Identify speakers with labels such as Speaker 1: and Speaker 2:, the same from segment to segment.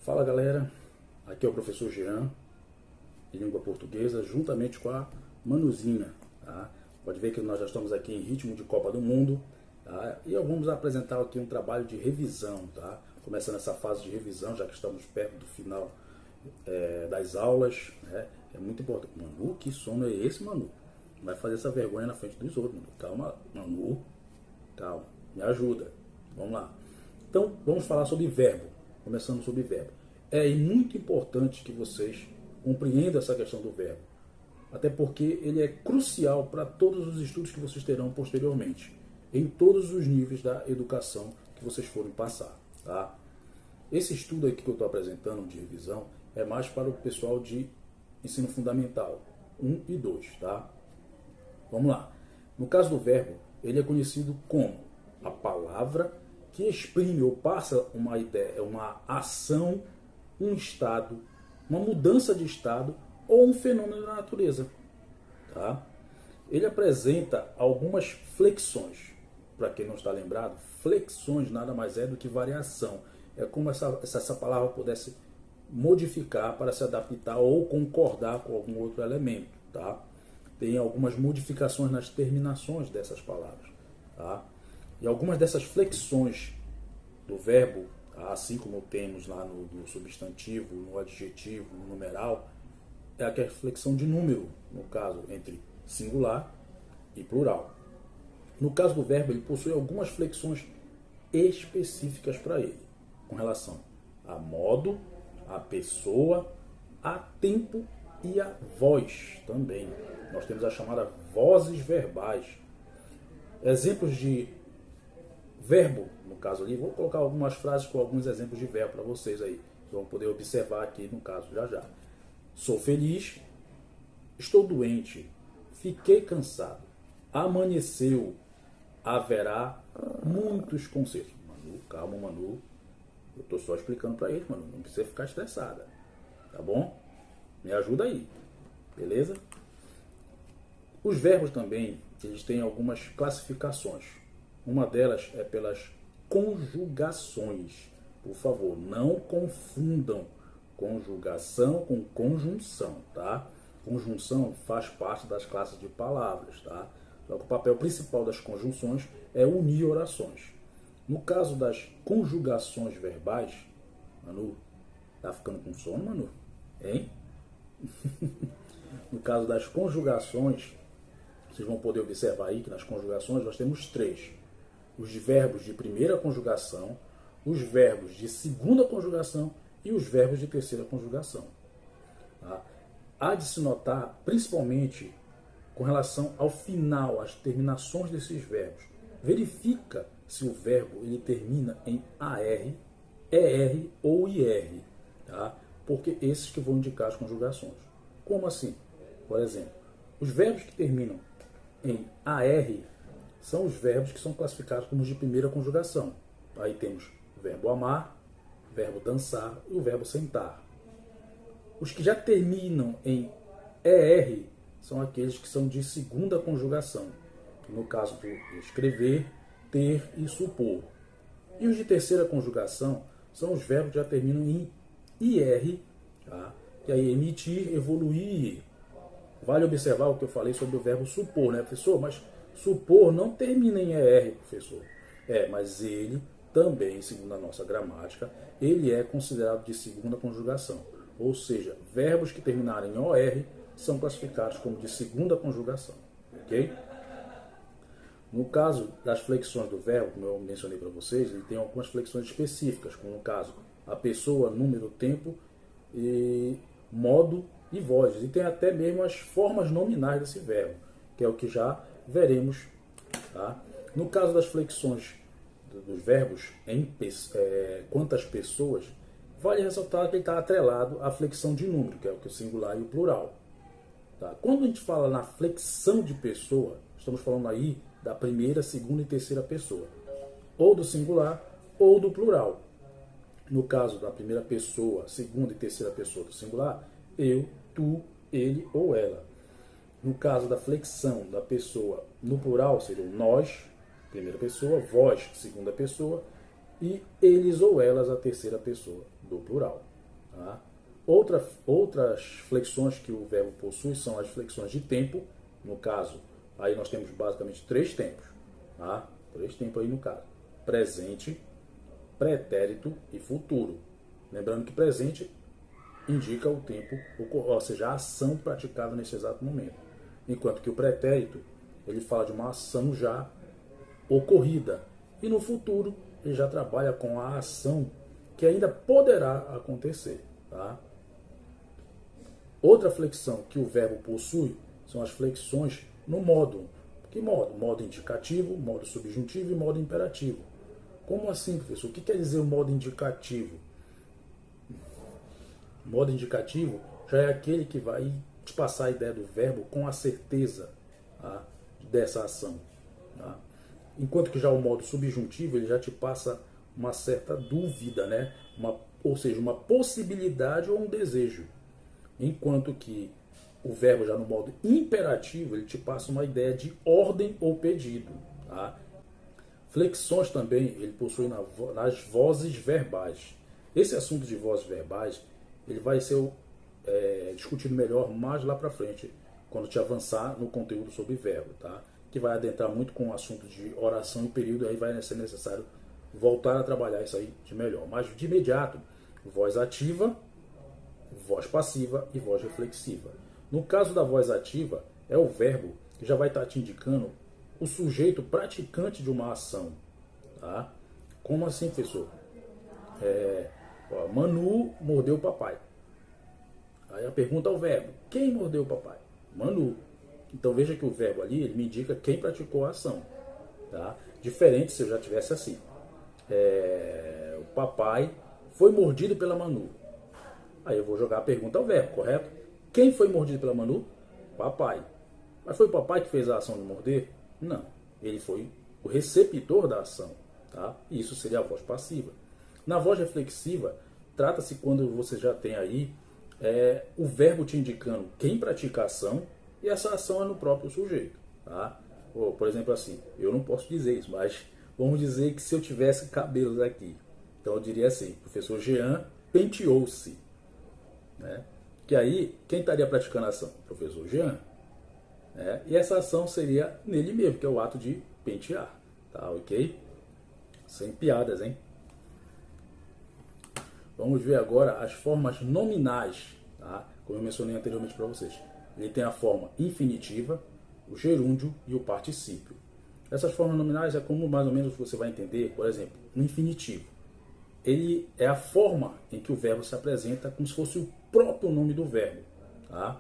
Speaker 1: Fala galera, aqui é o professor Jean, de língua portuguesa, juntamente com a Manuzinha, tá? Pode ver que nós já estamos aqui em ritmo de Copa do Mundo, tá? E vamos apresentar aqui um trabalho de revisão, tá? Começando essa fase de revisão, já que estamos perto do final das aulas, né? É muito importante. Manu, que sono é esse, Manu? Não vai fazer essa vergonha na frente dos outros, Manu. Calma, Manu, calma, me ajuda. Vamos lá. Então, vamos falar sobre verbo. Começando sobre verbo. É muito importante que vocês compreendam essa questão do verbo. Até porque ele é crucial para todos os estudos que vocês terão posteriormente. Em todos os níveis da educação que vocês forem passar. Tá? Esse estudo aqui que eu estou apresentando de revisão é mais para o pessoal de ensino fundamental 1 e 2. Tá? Vamos lá. No caso do verbo, ele é conhecido como a palavra que exprime ou passa uma ideia, uma ação, um estado, uma mudança de estado ou um fenômeno da natureza. Tá? Ele apresenta algumas flexões. Para quem não está lembrado, flexões nada mais é do que variação. É como essa palavra pudesse modificar para se adaptar ou concordar com algum outro elemento. Tá? Tem algumas modificações nas terminações dessas palavras. Tá? E algumas dessas flexões do verbo, assim como temos lá no substantivo, no adjetivo, no numeral, é a flexão de número, no caso, entre singular e plural. No caso do verbo, ele possui algumas flexões específicas para ele, com relação a modo, a pessoa, a tempo e a voz também. Nós temos a chamada vozes verbais. Exemplos de verbo, no caso ali, vou colocar algumas frases com alguns exemplos de verbo para vocês aí, que vão poder observar aqui no caso já já. Sou feliz, estou doente, fiquei cansado, amanheceu, haverá muitos concertos. Manu, calma, Manu, eu estou só explicando para ele, Manu, não precisa ficar estressada, tá bom? Me ajuda aí, beleza? Os verbos também, eles têm algumas classificações. Uma delas é pelas conjugações. Por favor, não confundam conjugação com conjunção, tá? Conjunção faz parte das classes de palavras, tá? Só que o papel principal das conjunções é unir orações. No caso das conjugações verbais, Manu, tá ficando com sono, Manu? Hein? No caso das conjugações, vocês vão poder observar aí que nas conjugações nós temos três. Os verbos de primeira conjugação, os verbos de segunda conjugação e os verbos de terceira conjugação. Tá? Há de se notar, principalmente com relação ao final, às terminações desses verbos. Verifica se o verbo ele termina em AR, ER ou IR. Tá? Porque esses que vão indicar as conjugações. Como assim? Por exemplo, os verbos que terminam em AR são os verbos que são classificados como os de primeira conjugação. Aí temos o verbo amar, o verbo dançar e o verbo sentar. Os que já terminam em ER são aqueles que são de segunda conjugação. No caso do escrever, ter e supor. E os de terceira conjugação são os verbos que já terminam em IR, tá? E aí emitir, evoluir. Vale observar o que eu falei sobre o verbo supor, né, professor? Mas supor não termina em ER, professor. Mas ele também, segundo a nossa gramática, ele é considerado de segunda conjugação. Ou seja, verbos que terminarem em OR são classificados como de segunda conjugação. Ok? No caso das flexões do verbo, como eu mencionei para vocês, ele tem algumas flexões específicas, como no caso a pessoa, número, tempo, e modo e voz. E tem até mesmo as formas nominais desse verbo, que é o que já veremos. Tá? No caso das flexões dos verbos em quantas pessoas, vale ressaltar que ele está atrelado à flexão de número, que é o singular e o plural. Tá? Quando a gente fala na flexão de pessoa, estamos falando aí da primeira, segunda e terceira pessoa, ou do singular ou do plural. No caso da primeira pessoa, segunda e terceira pessoa do singular, eu, tu, ele ou ela. No caso da flexão da pessoa no plural, seriam nós, primeira pessoa, vós, segunda pessoa, e eles ou elas, a terceira pessoa do plural. Tá? Outras flexões que o verbo possui são as flexões de tempo. No caso, aí nós temos basicamente três tempos. Tá? Três tempos aí no caso. Presente, pretérito e futuro. Lembrando que presente indica o tempo, ou seja, a ação praticada nesse exato momento. Enquanto que o pretérito, ele fala de uma ação já ocorrida. E no futuro, ele já trabalha com a ação que ainda poderá acontecer. Tá? Outra flexão que o verbo possui são as flexões no modo. Que modo? Modo indicativo, modo subjuntivo e modo imperativo. Como assim, professor? O que quer dizer o modo indicativo? O modo indicativo já é aquele que vai te passar a ideia do verbo com a certeza, tá, dessa ação. Tá? Enquanto que já o modo subjuntivo, ele já te passa uma certa dúvida, né? Ou seja, uma possibilidade ou um desejo. Enquanto que o verbo já no modo imperativo, ele te passa uma ideia de ordem ou pedido. Tá? Flexões também ele possui nas vozes verbais. Esse assunto de vozes verbais ele vai ser discutido melhor mais lá para frente, quando te avançar no conteúdo sobre verbo, tá? Que vai adentrar muito com o assunto de oração e período, aí vai ser necessário voltar a trabalhar isso aí de melhor. Mas de imediato, voz ativa, voz passiva e voz reflexiva. No caso da voz ativa, é o verbo que já vai estar te indicando o sujeito praticante de uma ação. Tá? Como assim, professor? Manu mordeu o papai. Aí a pergunta é o verbo. Quem mordeu o papai? Manu. Então veja que o verbo ali ele me indica quem praticou a ação. Tá? Diferente se eu já tivesse assim. O papai foi mordido pela Manu. Aí eu vou jogar a pergunta ao verbo, correto? Quem foi mordido pela Manu? Papai. Mas foi o papai que fez a ação de morder? Não. Ele foi o receptor da ação. Tá? E isso seria a voz passiva. Na voz reflexiva, trata-se quando você já tem aí o verbo te indicando quem pratica a ação e essa ação é no próprio sujeito. Tá? Por exemplo assim, eu não posso dizer isso, mas vamos dizer que se eu tivesse cabelos aqui, então eu diria assim, professor Jean penteou-se. Né? Que aí, quem estaria praticando a ação? Professor Jean. E essa ação seria nele mesmo, que é o ato de pentear. Tá, ok? Sem piadas, hein? Vamos ver agora as formas nominais, tá? Como eu mencionei anteriormente para vocês. Ele tem a forma infinitiva, o gerúndio e o particípio. Essas formas nominais é como mais ou menos você vai entender, por exemplo, no infinitivo. Ele é a forma em que o verbo se apresenta como se fosse o próprio nome do verbo. Tá?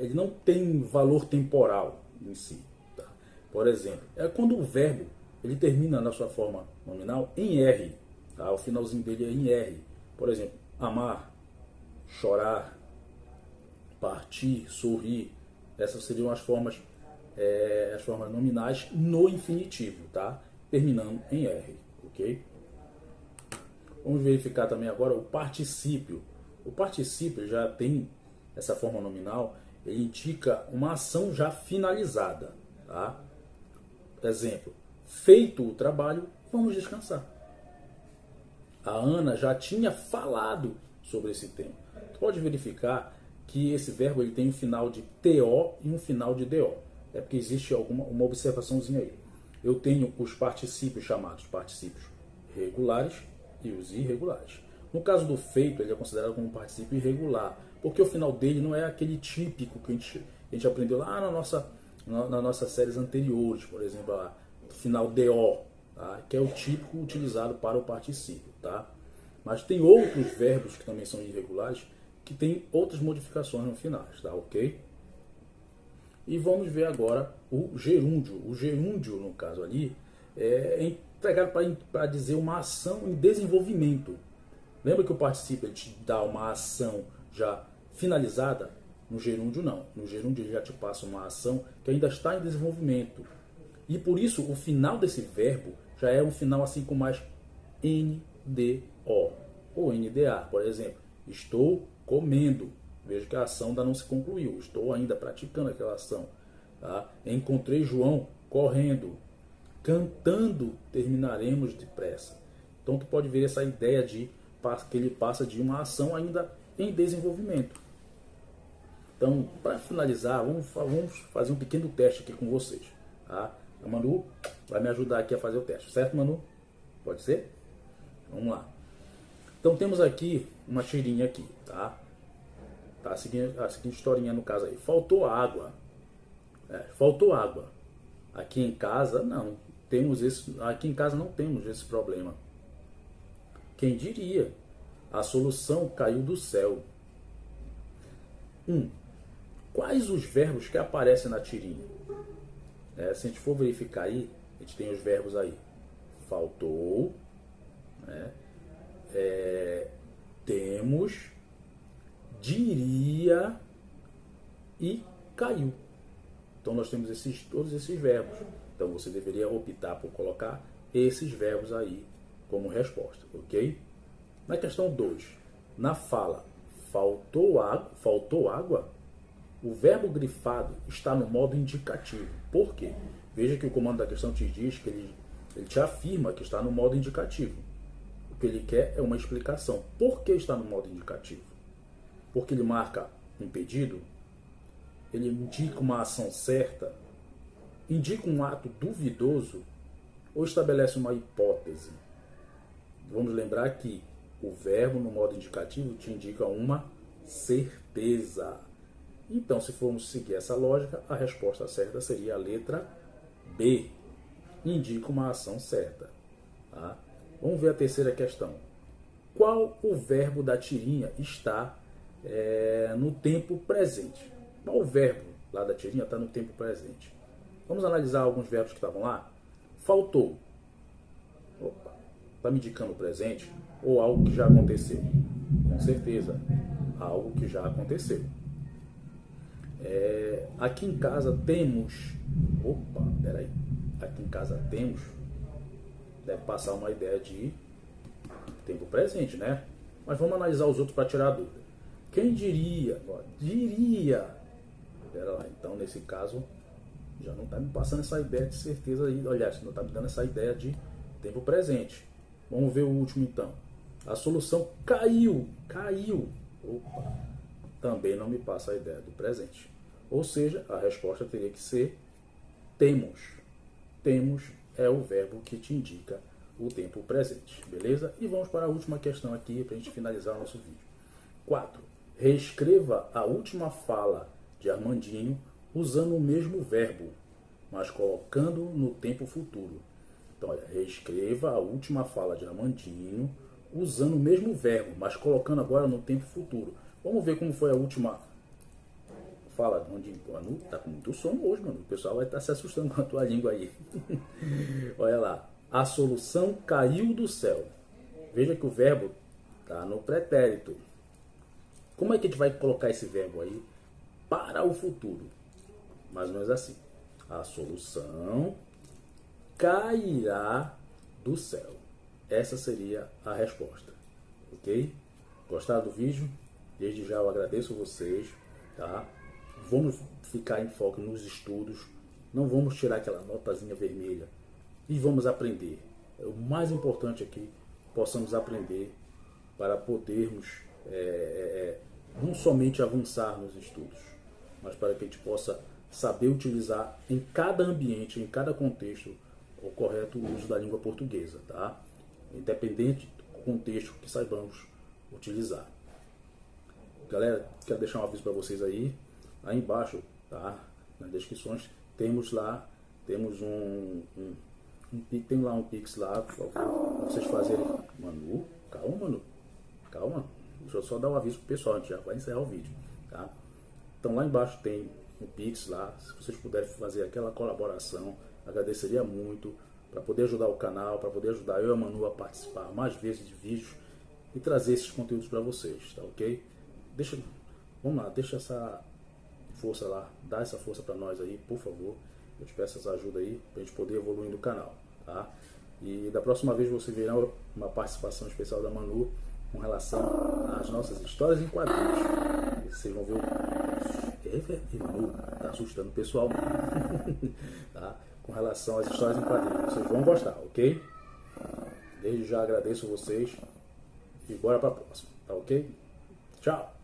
Speaker 1: Ele não tem valor temporal em si. Tá? Por exemplo, é quando o verbo ele termina na sua forma nominal em R. Tá? O finalzinho dele é em R. Por exemplo, amar, chorar, partir, sorrir. Essas seriam as formas nominais no infinitivo, tá? Terminando em R, ok? Vamos verificar também agora o particípio. O particípio já tem essa forma nominal, ele indica uma ação já finalizada, tá? Exemplo, feito o trabalho, vamos descansar. A Ana já tinha falado sobre esse tema. Tu pode verificar que esse verbo ele tem um final de TO e um final de DO. É porque existe uma observaçãozinha aí. Eu tenho os particípios chamados particípios regulares e os irregulares. No caso do feito, ele é considerado como um particípio irregular, porque o final dele não é aquele típico que a gente aprendeu lá nas nossas séries anteriores, por exemplo, o final DO, tá? Que é o típico utilizado para o particípio. Tá? Mas tem outros verbos que também são irregulares, que tem outras modificações no final, tá? Ok? E vamos ver agora o gerúndio. O gerúndio, no caso ali, é empregado para dizer uma ação em desenvolvimento. Lembra que o particípio ele te dá uma ação já finalizada? No gerúndio não. No gerúndio ele já te passa uma ação que ainda está em desenvolvimento. E por isso o final desse verbo já é um final assim com mais NDO ou NDA. Por exemplo, estou comendo. Vejo que a ação ainda não se concluiu. Estou ainda praticando aquela ação. Tá? Encontrei João correndo. Cantando terminaremos depressa. Então tu pode ver essa ideia de que ele passa de uma ação ainda em desenvolvimento. Então, para finalizar, vamos fazer um pequeno teste aqui com vocês. Tá? A Manu vai me ajudar aqui a fazer o teste, certo, Manu? Pode ser? Vamos lá. Então, temos aqui uma tirinha aqui, tá? Tá a seguinte historinha no caso aí. Faltou água. Faltou água. Aqui em casa, não. Aqui em casa não temos esse problema. Quem diria? A solução caiu do céu. Quais os verbos que aparecem na tirinha? Se a gente for verificar aí, a gente tem os verbos aí. Faltou, temos, diria e caiu. Então nós temos todos esses verbos. Então você deveria optar por colocar esses verbos aí como resposta, ok? Na questão 2, na fala faltou água, o verbo grifado está no modo indicativo. Por quê? Veja que o comando da questão te diz que ele te afirma que está no modo indicativo. O que ele quer é uma explicação. Por que está no modo indicativo? Porque ele marca um pedido, ele indica uma ação certa, indica um ato duvidoso ou estabelece uma hipótese. Vamos lembrar que o verbo no modo indicativo te indica uma certeza. Então, se formos seguir essa lógica, a resposta certa seria a letra B. Indica uma ação certa. Tá? Vamos ver a terceira questão. Qual o verbo da tirinha está no tempo presente? Qual o verbo lá da tirinha está no tempo presente? Vamos analisar alguns verbos que estavam lá. Faltou. Opa, está me indicando o presente ou algo que já aconteceu? Com certeza, algo que já aconteceu. Aqui em casa temos... Opa, peraí. Aqui em casa temos... Deve passar uma ideia de tempo presente, né? Mas vamos analisar os outros para tirar a dúvida. Quem diria? Diria. Pera lá, então nesse caso já não está me passando essa ideia de certeza aí. Olha, não está me dando essa ideia de tempo presente. Vamos ver o último então. A solução caiu. Opa, também não me passa a ideia do presente. Ou seja, a resposta teria que ser temos. Temos é o verbo que te indica o tempo presente. Beleza? E vamos para a última questão aqui para a gente finalizar o nosso vídeo. 4. Reescreva a última fala de Armandinho usando o mesmo verbo, mas colocando no tempo futuro. Então, olha, reescreva a última fala de Armandinho usando o mesmo verbo, mas colocando agora no tempo futuro. Vamos ver como foi a última fala de Armandinho. Manu, tá com muito sono hoje, mano. O pessoal vai estar se assustando com a tua língua aí. Olha lá. A solução caiu do céu. Veja que o verbo está no pretérito. Como é que a gente vai colocar esse verbo aí para o futuro? Mais ou menos assim. A solução cairá do céu. Essa seria a resposta. Ok? Gostaram do vídeo? Desde já eu agradeço vocês. Tá? Vamos ficar em foco nos estudos. Não vamos tirar aquela notazinha vermelha. E vamos aprender. O mais importante aqui, possamos aprender para podermos não somente avançar nos estudos, mas para que a gente possa saber utilizar em cada ambiente, em cada contexto, o correto uso da língua portuguesa, tá? Independente do contexto que saibamos utilizar. Galera, quero deixar um aviso para vocês aí. Aí embaixo, tá? Nas descrições, temos lá, temos tem lá um Pix lá, para vocês fazerem. Manu, calma, Manu. Calma. Deixa eu só dar um aviso pro pessoal, a gente já vai encerrar o vídeo, tá? Então lá embaixo tem um Pix lá, se vocês puderem fazer aquela colaboração, agradeceria muito, para poder ajudar o canal, para poder ajudar eu e a Manu a participar mais vezes de vídeos e trazer esses conteúdos para vocês, tá ok? Vamos lá, deixa essa força lá, dá essa força para nós aí, por favor. Eu te peço essa ajuda aí, para a gente poder evoluir no canal, tá? E da próxima vez você verá uma participação especial da Manu com relação às nossas histórias em quadrinhos. Vocês vão ver o Manu tá assustando o pessoal, tá? Com relação às histórias em quadrinhos. Vocês vão gostar, ok? Desde já agradeço vocês e bora para a próxima, tá ok? Tchau. Tchau!